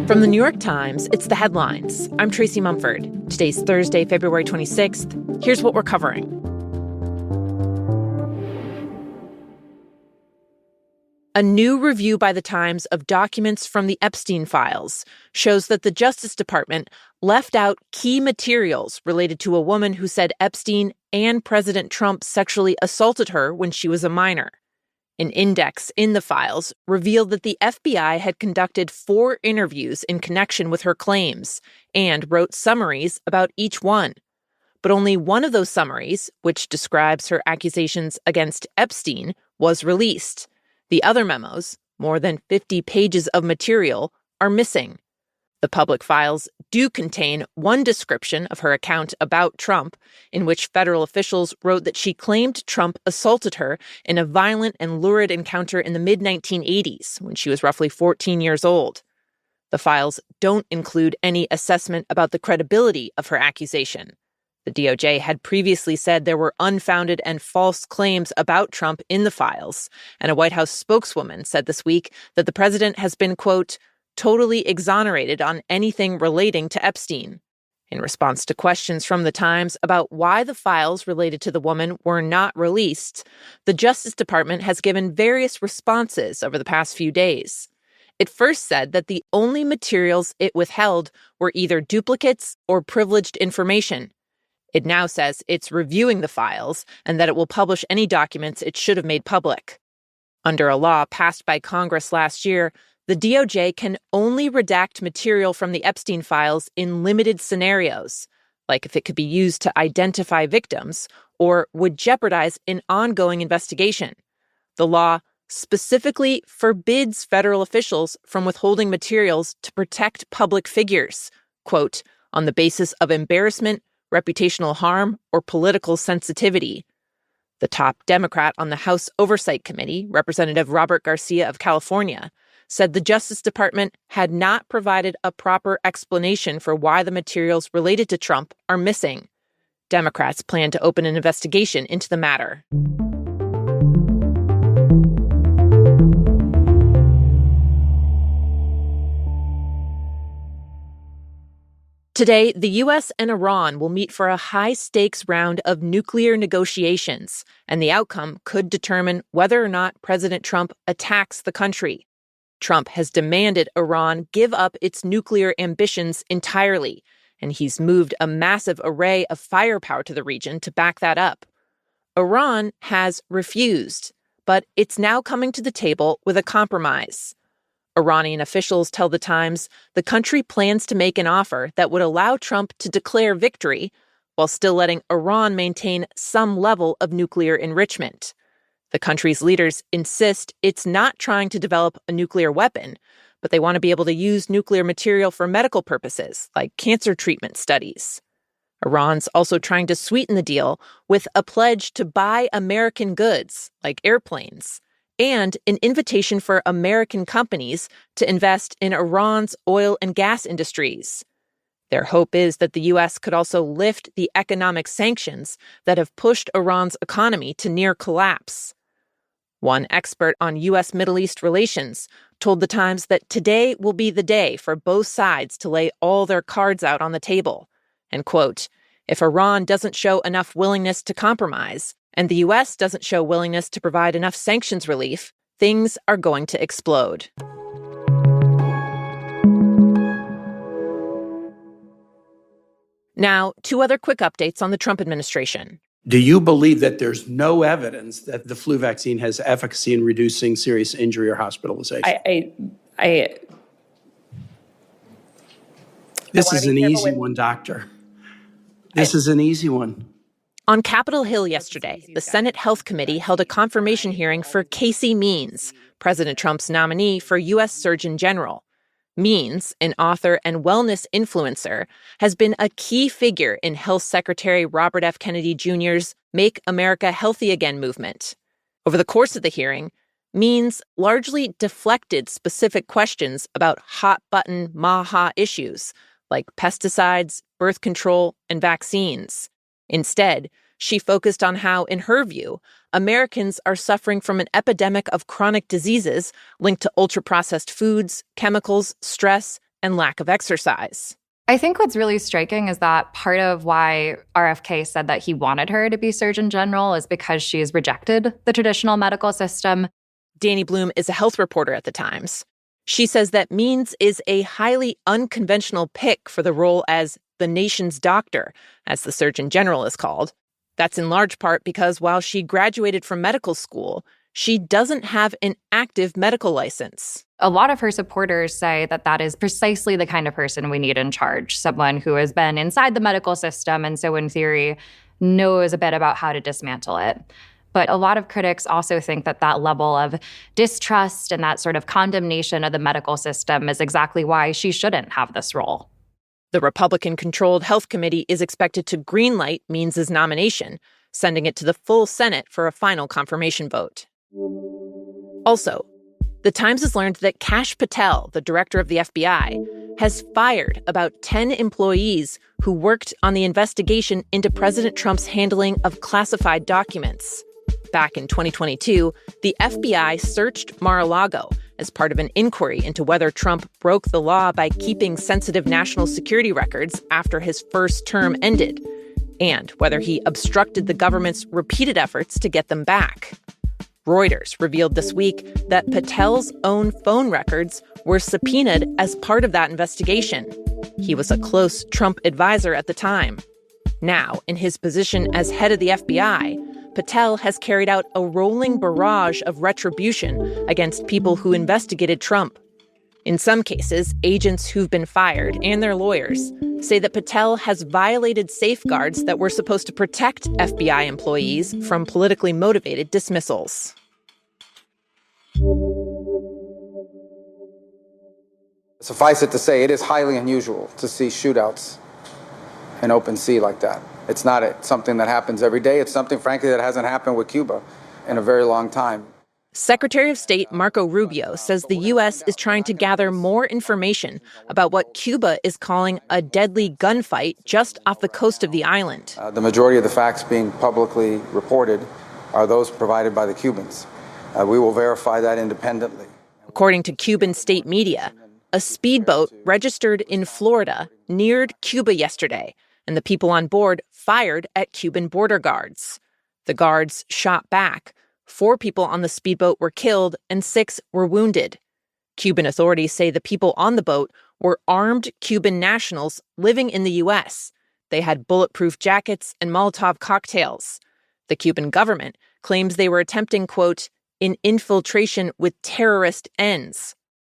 From the New York Times, it's The Headlines. I'm Tracy Mumford. Today's Thursday, February 26th. Here's what we're covering. A new review by The Times of documents from the Epstein files shows that the Justice Department left out key materials related to a woman who said Epstein and President Trump sexually assaulted her when she was a minor. An index in the files revealed that the FBI had conducted 4 interviews in connection with her claims and wrote summaries about each one. But only one of those summaries, which describes her accusations against Epstein, was released. The other memos, more than 50 pages of material, are missing. The public files do contain one description of her account about Trump, in which federal officials wrote that she claimed Trump assaulted her in a violent and lurid encounter in the mid-1980s, when she was roughly 14 years old. The files don't include any assessment about the credibility of her accusation. The DOJ had previously said there were unfounded and false claims about Trump in the files, and a White House spokeswoman said this week that the president has been, quote, totally exonerated on anything relating to Epstein. In response to questions from The Times about why the files related to the woman were not released, the Justice Department has given various responses over the past few days. It first said that the only materials it withheld were either duplicates or privileged information. It now says it's reviewing the files and that it will publish any documents it should have made public. Under a law passed by Congress last year, the DOJ can only redact material from the Epstein files in limited scenarios, like if it could be used to identify victims or would jeopardize an ongoing investigation. The law specifically forbids federal officials from withholding materials to protect public figures, quote, on the basis of embarrassment, reputational harm, or political sensitivity. The top Democrat on the House Oversight Committee, Representative Robert Garcia of California, said the Justice Department had not provided a proper explanation for why the materials related to Trump are missing. Democrats plan to open an investigation into the matter. Today, the U.S. and Iran will meet for a high-stakes round of nuclear negotiations, and the outcome could determine whether or not President Trump attacks the country. Trump has demanded Iran give up its nuclear ambitions entirely, and he's moved a massive array of firepower to the region to back that up. Iran has refused, but it's now coming to the table with a compromise. Iranian officials tell The Times the country plans to make an offer that would allow Trump to declare victory while still letting Iran maintain some level of nuclear enrichment. The country's leaders insist it's not trying to develop a nuclear weapon, but they want to be able to use nuclear material for medical purposes, like cancer treatment studies. Iran's also trying to sweeten the deal with a pledge to buy American goods, like airplanes, and an invitation for American companies to invest in Iran's oil and gas industries. Their hope is that the U.S. could also lift the economic sanctions that have pushed Iran's economy to near collapse. One expert on U.S. Middle East relations told The Times that today will be the day for both sides to lay all their cards out on the table. And, quote, if Iran doesn't show enough willingness to compromise, and the U.S. doesn't show willingness to provide enough sanctions relief, things are going to explode. Now, 2 other quick updates on the Trump administration. Do you believe that there's no evidence that the flu vaccine has efficacy in reducing serious injury or hospitalization? This is an easy one, Doctor. This is an easy one. On Capitol Hill yesterday, the Senate Health Committee held a confirmation hearing for Casey Means, President Trump's nominee for U.S. Surgeon General. Means, an author and wellness influencer, has been a key figure in Health Secretary Robert F. Kennedy Jr.'s Make America Healthy Again movement. Over the course of the hearing, Means largely deflected specific questions about hot-button MAHA issues like pesticides, birth control, and vaccines. Instead, she focused on how, in her view, Americans are suffering from an epidemic of chronic diseases linked to ultra-processed foods, chemicals, stress, and lack of exercise. I think what's really striking is that part of why RFK said that he wanted her to be Surgeon General is because she's rejected the traditional medical system. Danny Bloom is a health reporter at the Times. She says that Means is a highly unconventional pick for the role as the nation's doctor, as the Surgeon General is called. That's in large part because while she graduated from medical school, she doesn't have an active medical license. A lot of her supporters say that that is precisely the kind of person we need in charge, someone who has been inside the medical system and so in theory knows a bit about how to dismantle it. But a lot of critics also think that that level of distrust and that sort of condemnation of the medical system is exactly why she shouldn't have this role. The Republican-controlled Health Committee is expected to greenlight Means' nomination, sending it to the full Senate for a final confirmation vote. Also, the Times has learned that Kash Patel, the director of the FBI, has fired about 10 employees who worked on the investigation into President Trump's handling of classified documents. Back in 2022, the FBI searched Mar-a-Lago as part of an inquiry into whether Trump broke the law by keeping sensitive national security records after his first term ended, and whether he obstructed the government's repeated efforts to get them back. Reuters revealed this week that Patel's own phone records were subpoenaed as part of that investigation. He was a close Trump advisor at the time. Now, in his position as head of the FBI, Patel has carried out a rolling barrage of retribution against people who investigated Trump. In some cases, agents who've been fired and their lawyers say that Patel has violated safeguards that were supposed to protect FBI employees from politically motivated dismissals. Suffice it to say, it is highly unusual to see shootouts in open sea like that. It's not something that happens every day. It's something, frankly, that hasn't happened with Cuba in a very long time. Secretary of State Marco Rubio says the U.S. is trying to gather more information about what Cuba is calling a deadly gunfight just off the coast of the island. The majority of the facts being publicly reported are those provided by the Cubans. We will verify that independently. According to Cuban state media, a speedboat registered in Florida neared Cuba yesterday, and the people on board fired at Cuban border guards. The guards shot back. 4 people on the speedboat were killed and 6 were wounded. Cuban authorities say the people on the boat were armed Cuban nationals living in the U.S. They had bulletproof jackets and Molotov cocktails. The Cuban government claims they were attempting, quote, an infiltration with terrorist ends.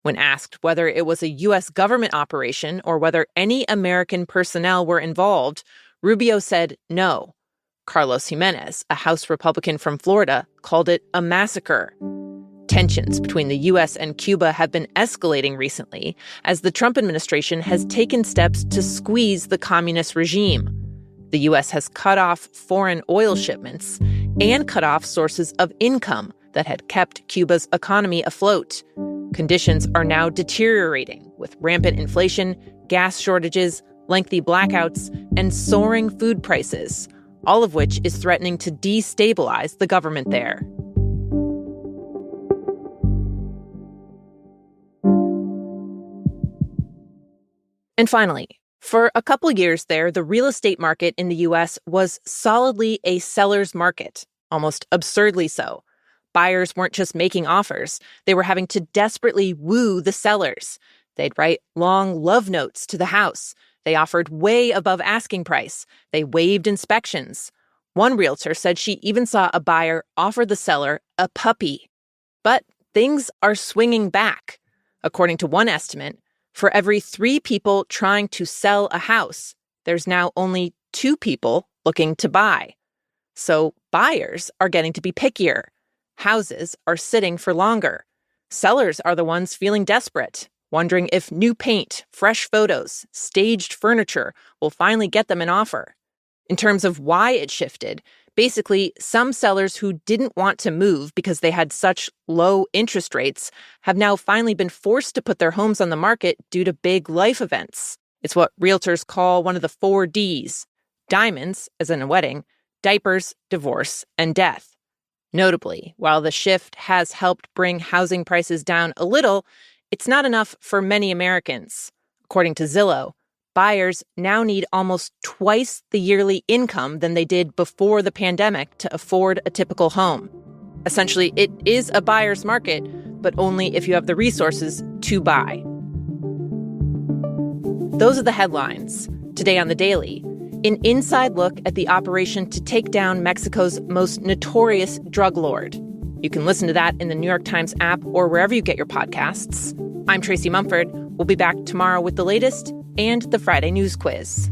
When asked whether it was a U.S. government operation or whether any American personnel were involved, Rubio said no. Carlos Jimenez, a House Republican from Florida, called it a massacre. Tensions between the U.S. and Cuba have been escalating recently as the Trump administration has taken steps to squeeze the communist regime. The U.S. has cut off foreign oil shipments and cut off sources of income that had kept Cuba's economy afloat. Conditions are now deteriorating with rampant inflation, gas shortages, lengthy blackouts, and soaring food prices, all of which is threatening to destabilize the government there. And finally, for a couple years there, the real estate market in the U.S. was solidly a seller's market, almost absurdly so. Buyers weren't just making offers. They were having to desperately woo the sellers. They'd write long love notes to the house. They offered way above asking price. They waived inspections. One realtor said she even saw a buyer offer the seller a puppy. But things are swinging back. According to one estimate, for every 3 people trying to sell a house, there's now only 2 people looking to buy. So buyers are getting to be pickier. Houses are sitting for longer. Sellers are the ones feeling desperate, wondering if new paint, fresh photos, staged furniture will finally get them an offer. In terms of why it shifted, basically, some sellers who didn't want to move because they had such low interest rates have now finally been forced to put their homes on the market due to big life events. It's what realtors call one of the 4 Ds. Diamonds, as in a wedding, diapers, divorce, and death. Notably, while the shift has helped bring housing prices down a little, it's not enough for many Americans. According to Zillow, buyers now need almost twice the yearly income than they did before the pandemic to afford a typical home. Essentially, it is a buyer's market, but only if you have the resources to buy. Those are the headlines. Today on The Daily, an inside look at the operation to take down Mexico's most notorious drug lord. You can listen to that in the New York Times app or wherever you get your podcasts. I'm Tracy Mumford. We'll be back tomorrow with the latest and the Friday News Quiz.